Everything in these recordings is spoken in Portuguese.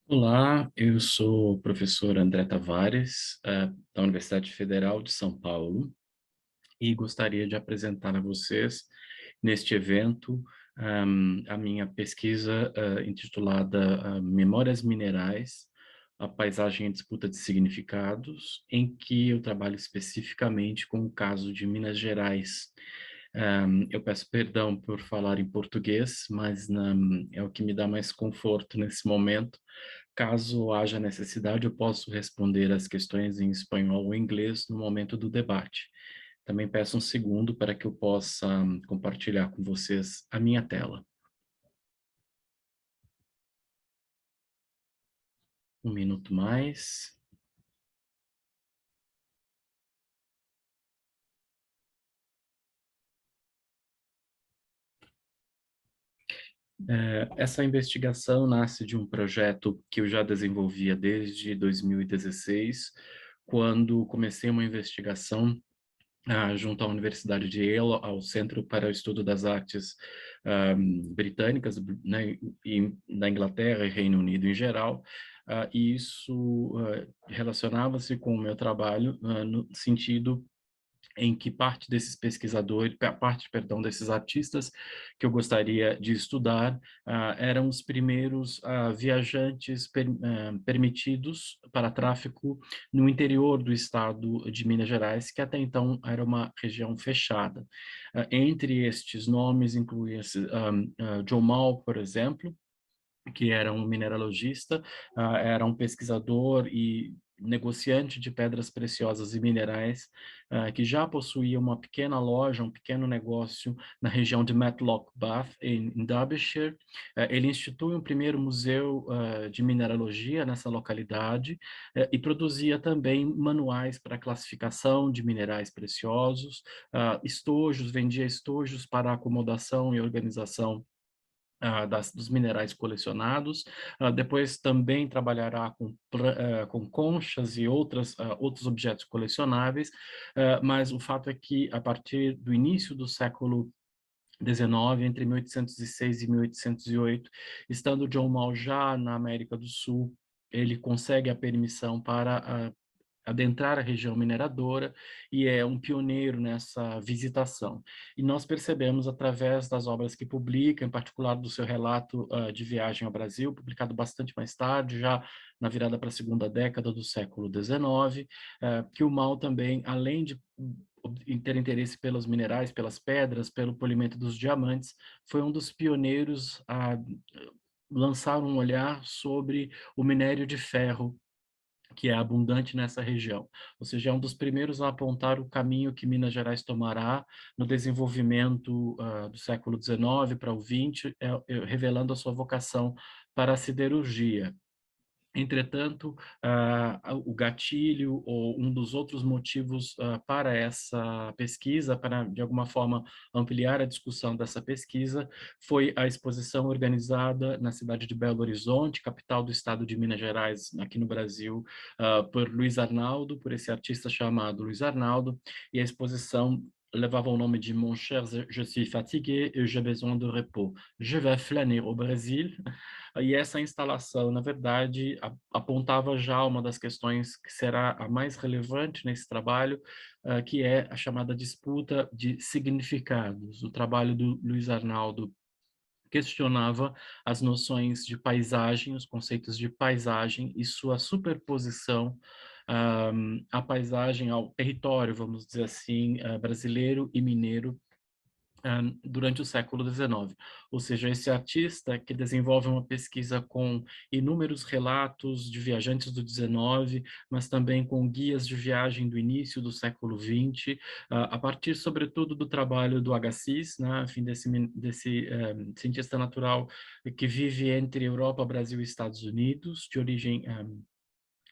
Olá, eu sou o professor André Tavares, da Universidade Federal de São Paulo, e gostaria de apresentar a vocês, neste evento, a minha pesquisa intitulada Memórias Minerais, a paisagem em disputa de significados, em que eu trabalho especificamente com o caso de Minas Gerais. Eu peço perdão por falar em português, mas é o que me dá mais conforto nesse momento. Caso haja necessidade, eu posso responder as questões em espanhol ou inglês no momento do debate. Também peço um segundo para que eu possa compartilhar com vocês a minha tela. Um minuto mais. Essa investigação nasce de um projeto que eu já desenvolvia desde 2016, quando comecei uma investigação junto à Universidade de Yale, ao Centro para o Estudo das Artes Britânicas, né, e da Inglaterra e Reino Unido em geral, e isso relacionava-se com o meu trabalho no sentido em que parte desses pesquisadores, perdão, desses artistas que eu gostaria de estudar, eram os primeiros viajantes permitidos para tráfico no interior do estado de Minas Gerais, que até então era uma região fechada. Entre estes nomes incluía-se John Mall, por exemplo, que era um mineralogista, era um pesquisador e negociante de pedras preciosas e minerais, que já possuía uma pequena loja, um pequeno negócio na região de Matlock Bath, em Derbyshire. Ele institui um primeiro museu de mineralogia nessa localidade e produzia também manuais para classificação de minerais preciosos, estojos, vendia estojos para acomodação e organização dos minerais colecionados. Depois também trabalhará com conchas e outros objetos colecionáveis, mas o fato é que, a partir do início do século XIX, entre 1806 e 1808, estando John Mall já na América do Sul, ele consegue a permissão para adentrar a região mineradora e é um pioneiro nessa visitação. E nós percebemos através das obras que publica, em particular do seu relato de viagem ao Brasil, publicado bastante mais tarde, já na virada para a segunda década do século XIX, que o Mal também, além de ter interesse pelos minerais, pelas pedras, pelo polimento dos diamantes, foi um dos pioneiros a lançar um olhar sobre o minério de ferro, que é abundante nessa região. Ou seja, é um dos primeiros a apontar o caminho que Minas Gerais tomará no desenvolvimento do século XIX para o XX, revelando a sua vocação para a siderurgia. Entretanto, o gatilho ou um dos outros motivos para essa pesquisa, para de alguma forma ampliar a discussão dessa pesquisa, foi a exposição organizada na cidade de Belo Horizonte, capital do estado de Minas Gerais, aqui no Brasil, por Luiz Arnaldo, por esse artista chamado Luiz Arnaldo, e a exposição levava o nome de Mon cher, je suis fatigué et j'ai besoin de repos. Je vais flâner au Brésil. E essa instalação, na verdade, apontava já uma das questões que será a mais relevante nesse trabalho, que é a chamada disputa de significados. O trabalho do Luiz Arnaldo questionava as noções de paisagem, os conceitos de paisagem e sua superposição à paisagem, ao território, vamos dizer assim, brasileiro e mineiro, durante o século XIX. Ou seja, esse artista que desenvolve uma pesquisa com inúmeros relatos de viajantes do XIX, mas também com guias de viagem do início do século XX, a partir, sobretudo, do trabalho do Agassiz, né, enfim, desse cientista natural que vive entre Europa, Brasil e Estados Unidos, de origem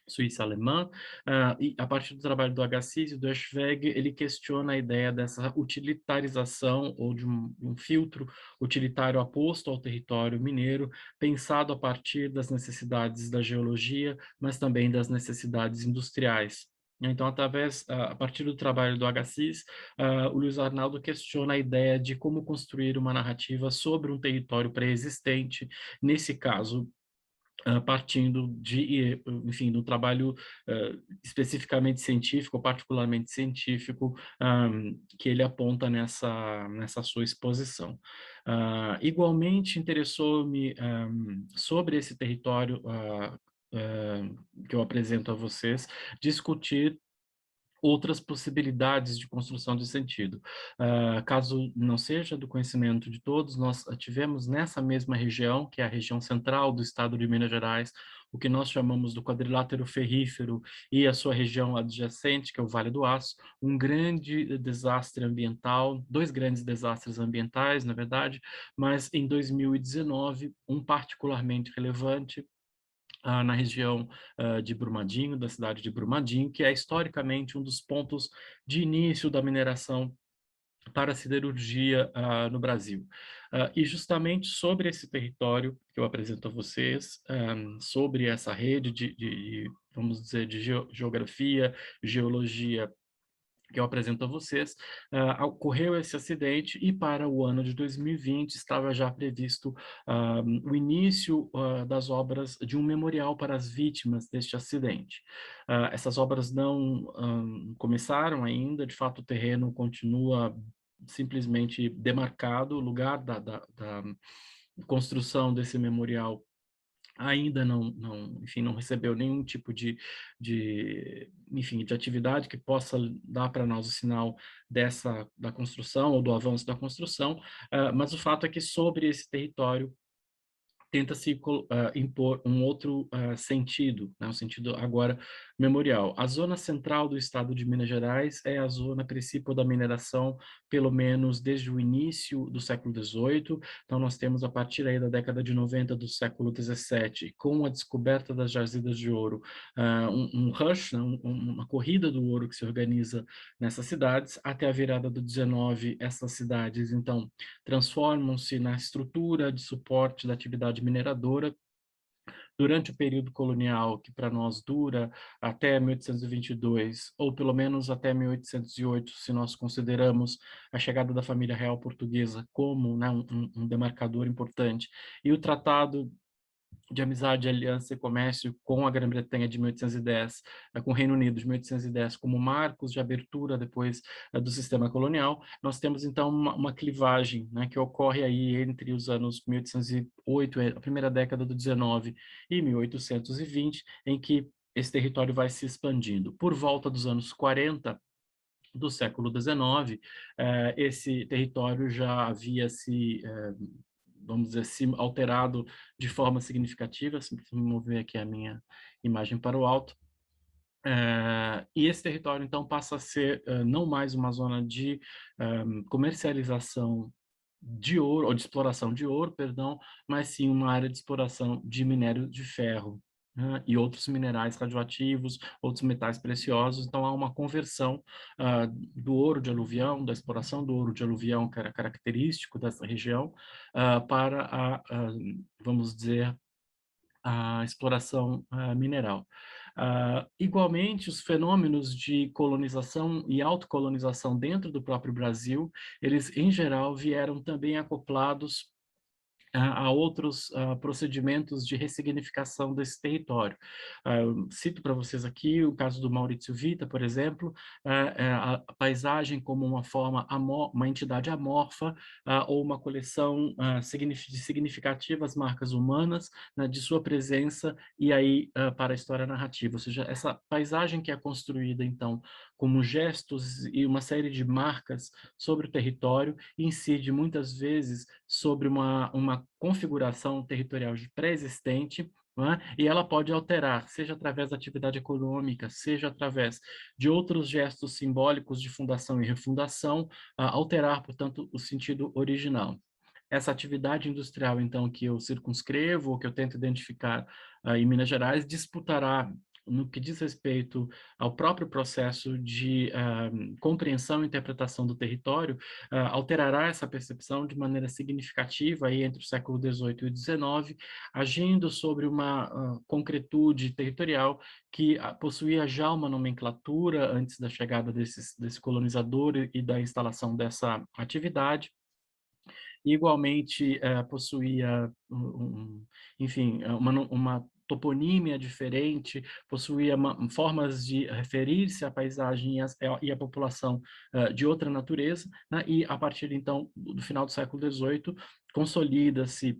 suíça-alemã, e a partir do trabalho do Agassiz e do Eschwege, ele questiona a ideia dessa utilitarização ou de um filtro utilitário aposto ao território mineiro, pensado a partir das necessidades da geologia, mas também das necessidades industriais. Então, a partir do trabalho do Agassiz, o Luiz Arnaldo questiona a ideia de como construir uma narrativa sobre um território pré-existente, nesse caso, partindo de, enfim, do trabalho especificamente científico, ou particularmente científico, que ele aponta nessa sua exposição. Igualmente interessou-me sobre esse território que eu apresento a vocês, discutir outras possibilidades de construção de sentido. Caso não seja do conhecimento de todos, nós tivemos nessa mesma região, que é a região central do estado de Minas Gerais, o que nós chamamos do quadrilátero ferrífero e a sua região adjacente, que é o Vale do Aço, um grande desastre ambiental, dois grandes desastres ambientais, na verdade, mas em 2019, um particularmente relevante, na região de Brumadinho, da cidade de Brumadinho, que é historicamente um dos pontos de início da mineração para a siderurgia no Brasil. E justamente sobre esse território que eu apresento a vocês, sobre essa rede vamos dizer, de geografia, geologia que eu apresento a vocês, ocorreu esse acidente e para o ano de 2020 estava já previsto o início das obras de um memorial para as vítimas deste acidente. Essas obras não começaram ainda, de fato o terreno continua simplesmente demarcado, o lugar da construção desse memorial ainda enfim, não recebeu nenhum tipo enfim, de atividade que possa dar para nós o sinal da construção ou do avanço da construção, mas o fato é que sobre esse território tenta-se impor um outro sentido, né, um sentido agora memorial. A zona central do estado de Minas Gerais é a zona principal da mineração, pelo menos desde o início do século XVIII. Então, nós temos, a partir aí da década de 90 do século XVII, com a descoberta das jazidas de ouro, um rush, né, uma corrida do ouro que se organiza nessas cidades. Até a virada do XIX, essas cidades, então, transformam-se na estrutura de suporte da atividade mineradora. Durante o período colonial, que para nós dura até 1822, ou pelo menos até 1808, se nós consideramos a chegada da família real portuguesa como, né, um demarcador importante, e o Tratado de Amizade, Aliança e Comércio com a Grã-Bretanha de 1810, com o Reino Unido de 1810, como marcos de abertura depois do sistema colonial, nós temos então uma clivagem, né, que ocorre aí entre os anos 1808, a primeira década do 19, e 1820, em que esse território vai se expandindo. Por volta dos anos 40 do século XIX, esse território já havia vamos dizer assim, alterado de forma significativa. Vou mover aqui a minha imagem para o alto. E esse território, então, passa a ser não mais uma zona de comercialização de ouro, ou de exploração de ouro, perdão, mas sim uma área de exploração de minério de ferro, né, e outros minerais radioativos, outros metais preciosos. Então, há uma conversão do ouro de aluvião, da exploração do ouro de aluvião, que era característico dessa região, para vamos dizer, a exploração mineral. Igualmente, os fenômenos de colonização e autocolonização dentro do próprio Brasil, eles, em geral, vieram também acoplados a outros procedimentos de ressignificação desse território. Eu cito para vocês aqui o caso do Maurício Vita, por exemplo, a paisagem como uma forma, uma entidade amorfa, ou uma coleção de significativas marcas humanas, né, de sua presença e aí para a história narrativa. Ou seja, essa paisagem que é construída, então, como gestos e uma série de marcas sobre o território, incide muitas vezes sobre uma configuração territorial pré-existente, né? E ela pode alterar, seja através da atividade econômica, seja através de outros gestos simbólicos de fundação e refundação, alterar, portanto, o sentido original. Essa atividade industrial, então, que eu circunscrevo, ou que eu tento identificar em Minas Gerais, disputará, no que diz respeito ao próprio processo de compreensão e interpretação do território, alterará essa percepção de maneira significativa aí entre o século XVIII e o XIX, agindo sobre uma concretude territorial que possuía já uma nomenclatura antes da chegada desse colonizador e da instalação dessa atividade, igualmente possuía, enfim, uma toponímia diferente, possuía formas de referir-se à paisagem e à população de outra natureza, né? E a partir, então, do final do século XVIII, consolida-se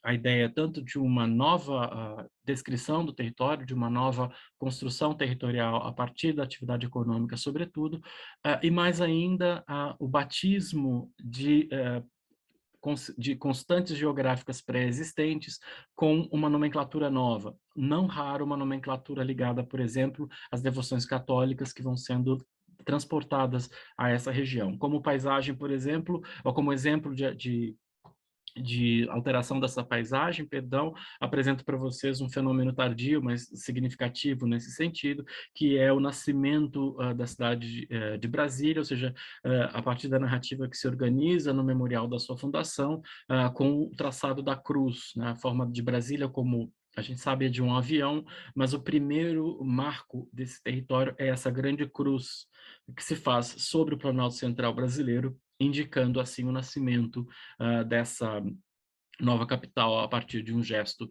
a ideia tanto de uma nova descrição do território, de uma nova construção territorial a partir da atividade econômica, sobretudo, e mais ainda o batismo de constantes geográficas pré-existentes com uma nomenclatura nova. Não raro uma nomenclatura ligada, por exemplo, às devoções católicas que vão sendo transportadas a essa região. Como paisagem, por exemplo, ou como exemplo de alteração dessa paisagem, perdão, apresento para vocês um fenômeno tardio, mas significativo nesse sentido, que é o nascimento da cidade de Brasília, ou seja, a partir da narrativa que se organiza no memorial da sua fundação, com o traçado da cruz, né, a forma de Brasília como a gente sabe é de um avião, mas o primeiro marco desse território é essa grande cruz que se faz sobre o Planalto Central brasileiro, indicando assim o nascimento dessa nova capital a partir de um gesto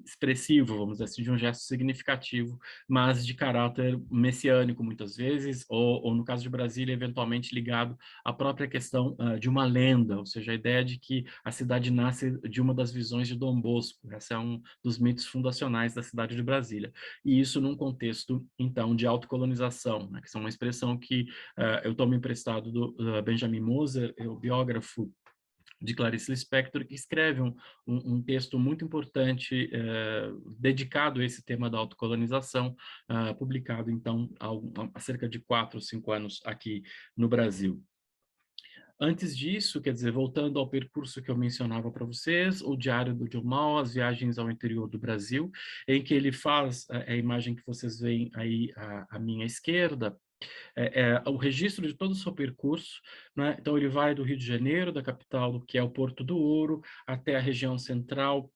expressivo, vamos dizer assim, de um gesto significativo, mas de caráter messiânico muitas vezes, ou no caso de Brasília, eventualmente ligado à própria questão de uma lenda, ou seja, a ideia de que a cidade nasce de uma das visões de Dom Bosco. Esse é um dos mitos fundacionais da cidade de Brasília. E isso num contexto, então, de autocolonização, né, que é uma expressão que eu tomo emprestado do Benjamin Moser, o biógrafo de Clarice Lispector, que escreve um texto muito importante dedicado a esse tema da autocolonização, publicado, então, há cerca de 4 ou 5 anos aqui no Brasil. Antes disso, quer dizer, voltando ao percurso que eu mencionava para vocês, o Diário do John Mao, as viagens ao interior do Brasil, em que ele faz a imagem que vocês veem aí à minha esquerda, o registro de todo o seu percurso, né? Então ele vai do Rio de Janeiro, da capital, que é o Porto do Ouro, até a região central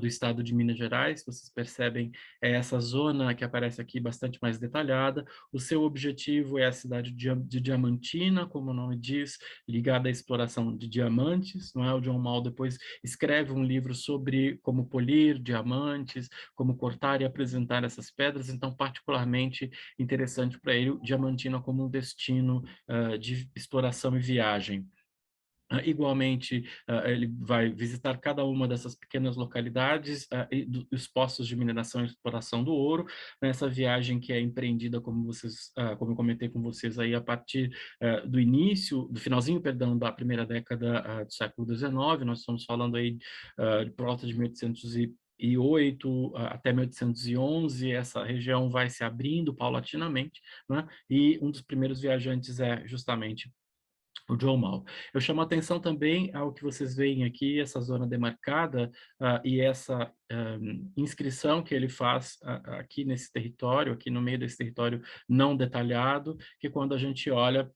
do estado de Minas Gerais. Vocês percebem essa zona que aparece aqui bastante mais detalhada. O seu objetivo é a cidade de Diamantina, como o nome diz, ligada à exploração de diamantes. Não é? O John Mao depois escreve um livro sobre como polir diamantes, como cortar e apresentar essas pedras. Então, particularmente interessante para ele, Diamantina como um destino de exploração e viagem. Igualmente, ele vai visitar cada uma dessas pequenas localidades e os postos de mineração e exploração do ouro, nessa viagem que é empreendida, como eu comentei com vocês aí, a partir do finalzinho, perdão, da primeira década do século XIX. Nós estamos falando aí de por volta de 1808 até 1811, essa região vai se abrindo paulatinamente, né? E um dos primeiros viajantes é justamente o John Mao. Eu chamo a atenção também ao que vocês veem aqui, essa zona demarcada e essa inscrição que ele faz aqui nesse território, aqui no meio desse território não detalhado, que quando a gente olha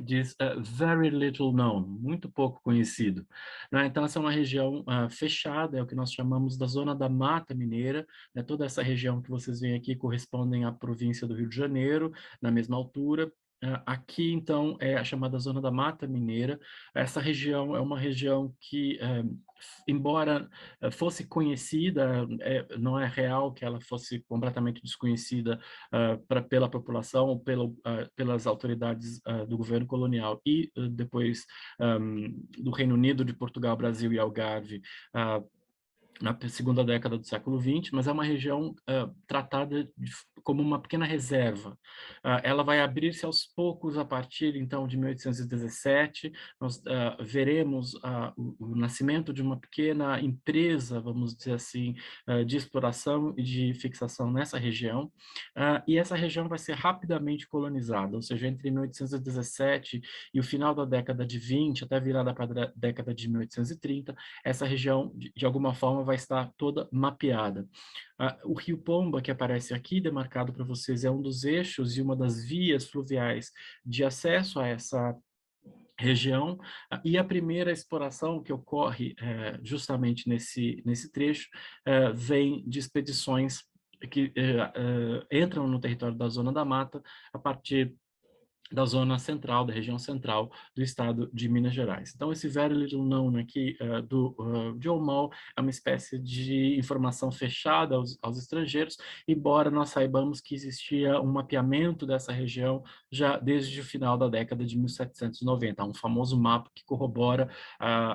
diz very little known, muito pouco conhecido. Né? Então, essa é uma região fechada, é o que nós chamamos da Zona da Mata Mineira. Né? Toda essa região que vocês veem aqui correspondem à província do Rio de Janeiro, na mesma altura. Aqui, então, é a chamada Zona da Mata Mineira. Essa região é uma região que, embora fosse conhecida, não é real que ela fosse completamente desconhecida pela população ou pelas autoridades do governo colonial e depois do Reino Unido, de Portugal, Brasil e Algarve, na segunda década do século XX, mas é uma região tratada como uma pequena reserva. Ela vai abrir-se aos poucos a partir, então, de 1817. Nós veremos o nascimento de uma pequena empresa, vamos dizer assim, de exploração e de fixação nessa região, e essa região vai ser rapidamente colonizada, ou seja, entre 1817 e o final da década de 20, até a virada para a década de 1830, essa região, de alguma forma, vai estar toda mapeada. O Rio Pomba, que aparece aqui, demarcado para vocês, é um dos eixos e uma das vias fluviais de acesso a essa região, e a primeira exploração que ocorre justamente nesse trecho vem de expedições que entram no território da Zona da Mata a partir da zona central, da região central do estado de Minas Gerais. Então, esse very little known aqui do John Mall é uma espécie de informação fechada aos estrangeiros, embora nós saibamos que existia um mapeamento dessa região já desde o final da década de 1790. Há um famoso mapa que corrobora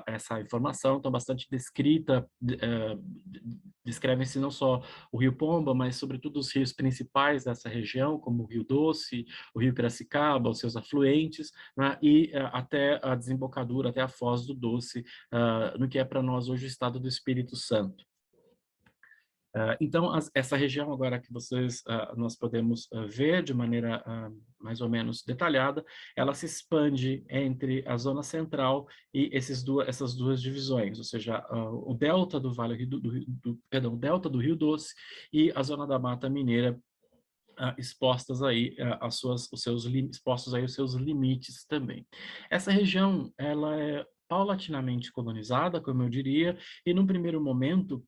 essa informação, então bastante descrita, descrevem-se não só o Rio Pomba, mas sobretudo os rios principais dessa região, como o Rio Doce, o Rio Piracicaba, os seus afluentes, né, e até a desembocadura, até a Foz do Doce, no que é para nós hoje o estado do Espírito Santo. Então, essa região agora que nós podemos ver de maneira mais ou menos detalhada, ela se expande entre a zona central e essas duas divisões, ou seja, o delta do Vale perdão, o delta do Rio Doce e a zona da Mata Mineira, expostas aí expostos aí os seus limites também. Essa região, ela é paulatinamente colonizada, como eu diria, e num primeiro momento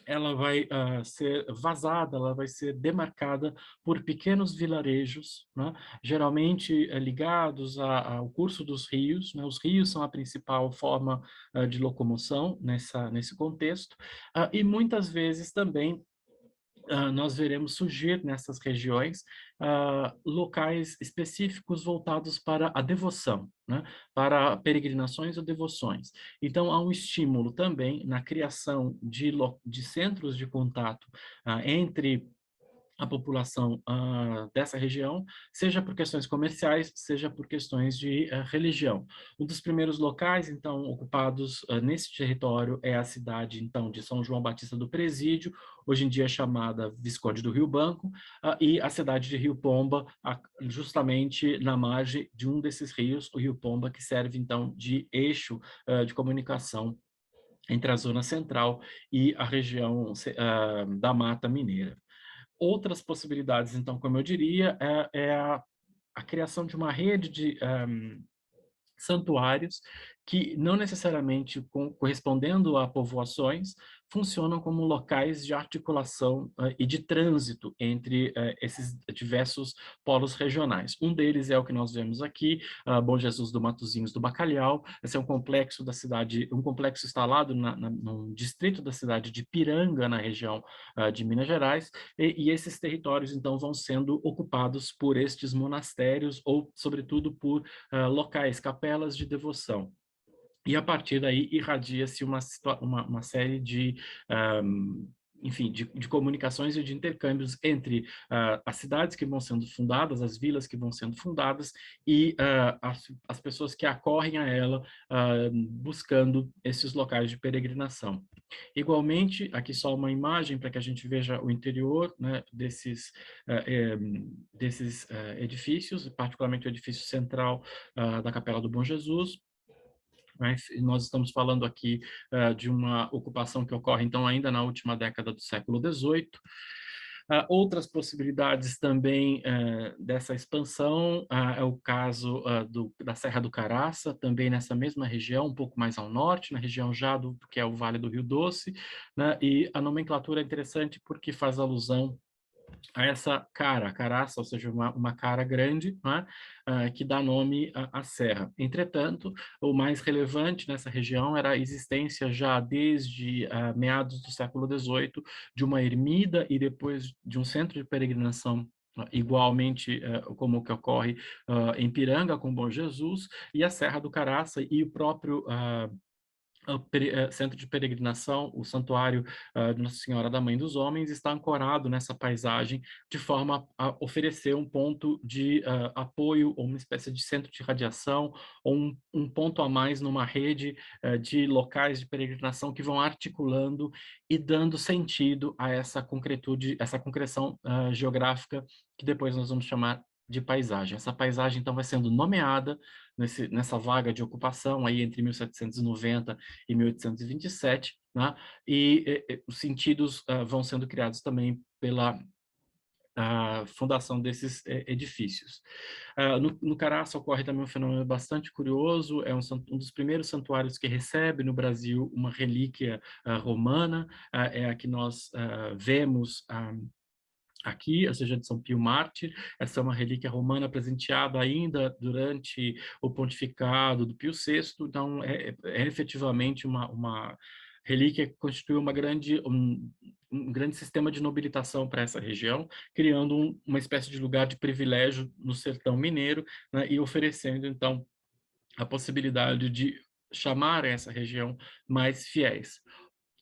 ela vai ser vazada, ela vai ser demarcada por pequenos vilarejos, né? Geralmente ligados ao curso dos rios, né? Os rios são a principal forma de locomoção nesse contexto, e muitas vezes também nós veremos surgir nessas regiões locais específicos voltados para a devoção, né? Para peregrinações ou devoções. Então, há um estímulo também na criação de centros de contato entre a população dessa região, seja por questões comerciais, seja por questões de religião. Um dos primeiros locais, então, ocupados nesse território é a cidade, então, de São João Batista do Presídio, hoje em dia chamada Visconde do Rio Branco, e a cidade de Rio Pomba, justamente na margem de um desses rios, o Rio Pomba, que serve, então, de eixo de comunicação entre a zona central e a região da Mata Mineira. Outras possibilidades, então, como eu diria, é a criação de uma rede de santuários que não necessariamente correspondendo a povoações, funcionam como locais de articulação e de trânsito entre esses diversos polos regionais. Um deles é o que nós vemos aqui, Bom Jesus do Matozinhos do Bacalhau. Esse é um complexo da cidade, um complexo instalado no distrito da cidade de Piranga, na região de Minas Gerais, e esses territórios, então, vão sendo ocupados por estes monastérios ou, sobretudo, por locais, capelas de devoção. E a partir daí irradia-se uma série de enfim, de comunicações e de intercâmbios entre as cidades que vão sendo fundadas, as vilas que vão sendo fundadas e as pessoas que acorrem a ela buscando esses locais de peregrinação. Igualmente, aqui só uma imagem para que a gente veja o interior, né, desses edifícios, particularmente o edifício central da Capela do Bom Jesus. Mas nós estamos falando aqui de uma ocupação que ocorre, então, ainda na última década do século XVIII. Outras possibilidades também dessa expansão é o caso da Serra do Caraça, também nessa mesma região, um pouco mais ao norte, na região já do que é o Vale do Rio Doce, né? E a nomenclatura é interessante porque faz alusão a essa cara, caraça, ou seja, uma cara grande, né, que dá nome à serra. Entretanto, o mais relevante nessa região era a existência já desde meados do século XVIII de uma ermida e depois de um centro de peregrinação igualmente como o que ocorre em Piranga com Bom Jesus, e a Serra do Caraça e o próprio centro de peregrinação, o santuário de Nossa Senhora da Mãe dos Homens, está ancorado nessa paisagem de forma a oferecer um ponto de apoio, ou uma espécie de centro de radiação, ou um ponto a mais numa rede de locais de peregrinação que vão articulando e dando sentido a essa concretude, essa concreção geográfica que depois nós vamos chamar de paisagem. Essa paisagem, então, vai sendo nomeada nessa vaga de ocupação aí entre 1790 e 1827, né? Os sentidos vão sendo criados também pela fundação desses edifícios. No Caraça ocorre também um fenômeno bastante curioso, é um dos primeiros santuários que recebe no Brasil uma relíquia romana, é a que nós vemos aqui, ou seja, de São Pio Mártir. Essa é uma relíquia romana presenteada ainda durante o pontificado do Pio VI, então é efetivamente uma relíquia que constitui um grande sistema de nobilitação para essa região, criando uma espécie de lugar de privilégio no sertão mineiro, né, e oferecendo, então, a possibilidade de chamar essa região mais fiéis.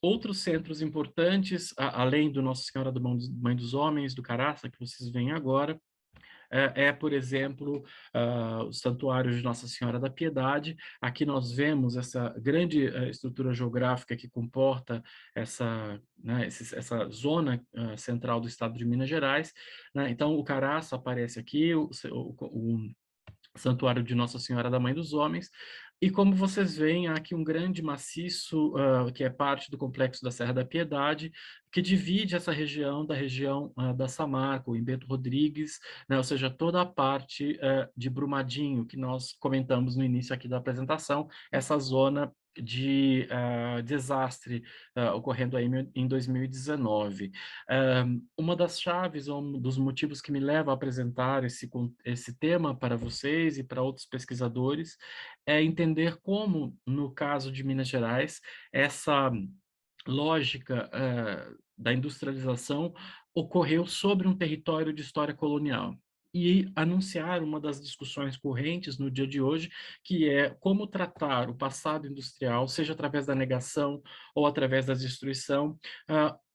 Outros centros importantes, além do Nossa Senhora da Mãe dos Homens, do Caraça, que vocês veem agora, por exemplo, o Santuário de Nossa Senhora da Piedade. Aqui nós vemos essa grande estrutura geográfica que comporta essa zona central do estado de Minas Gerais, né? Então, o Caraça aparece aqui, o Santuário de Nossa Senhora da Mãe dos Homens. E como vocês veem, há aqui um grande maciço, que é parte do complexo da Serra da Piedade, que divide essa região da região da Samarco, em Bento Rodrigues, né? Ou seja, toda a parte de Brumadinho, que nós comentamos no início aqui da apresentação, essa zona de desastre ocorrendo aí em 2019. Uma das chaves, ou um dos motivos que me leva a apresentar esse tema para vocês e para outros pesquisadores, é entender como, no caso de Minas Gerais, essa lógica da industrialização ocorreu sobre um território de história colonial. E anunciar uma das discussões correntes no dia de hoje, que é como tratar o passado industrial, seja através da negação ou através da destruição,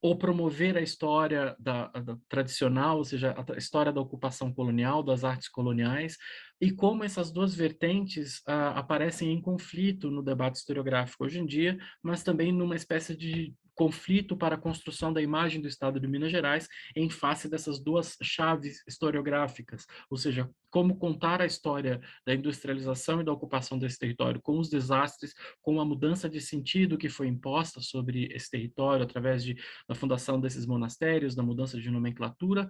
ou promover a história da tradicional, ou seja, a história da ocupação colonial, das artes coloniais, e como essas duas vertentes aparecem em conflito no debate historiográfico hoje em dia, mas também numa espécie de conflito para a construção da imagem do Estado de Minas Gerais em face dessas duas chaves historiográficas, ou seja, como contar a história da industrialização e da ocupação desse território com os desastres, com a mudança de sentido que foi imposta sobre esse território através da fundação desses monastérios, da mudança de nomenclatura,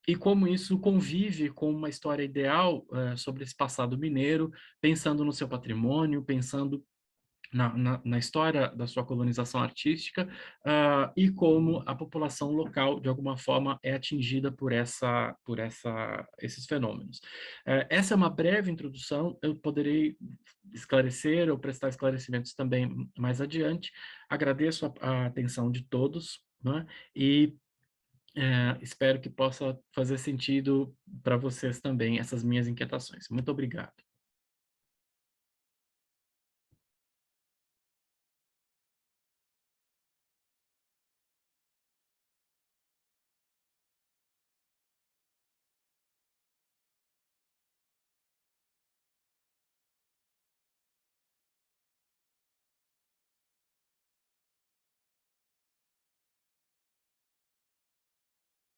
e como isso convive com uma história ideal sobre esse passado mineiro, pensando no seu patrimônio, pensando na história da sua colonização artística, e como a população local, de alguma forma, é atingida esses fenômenos. Essa é uma breve introdução, eu poderei esclarecer ou prestar esclarecimentos também mais adiante. Agradeço a atenção de todos, né? E espero que possa fazer sentido para vocês também essas minhas inquietações. Muito obrigado.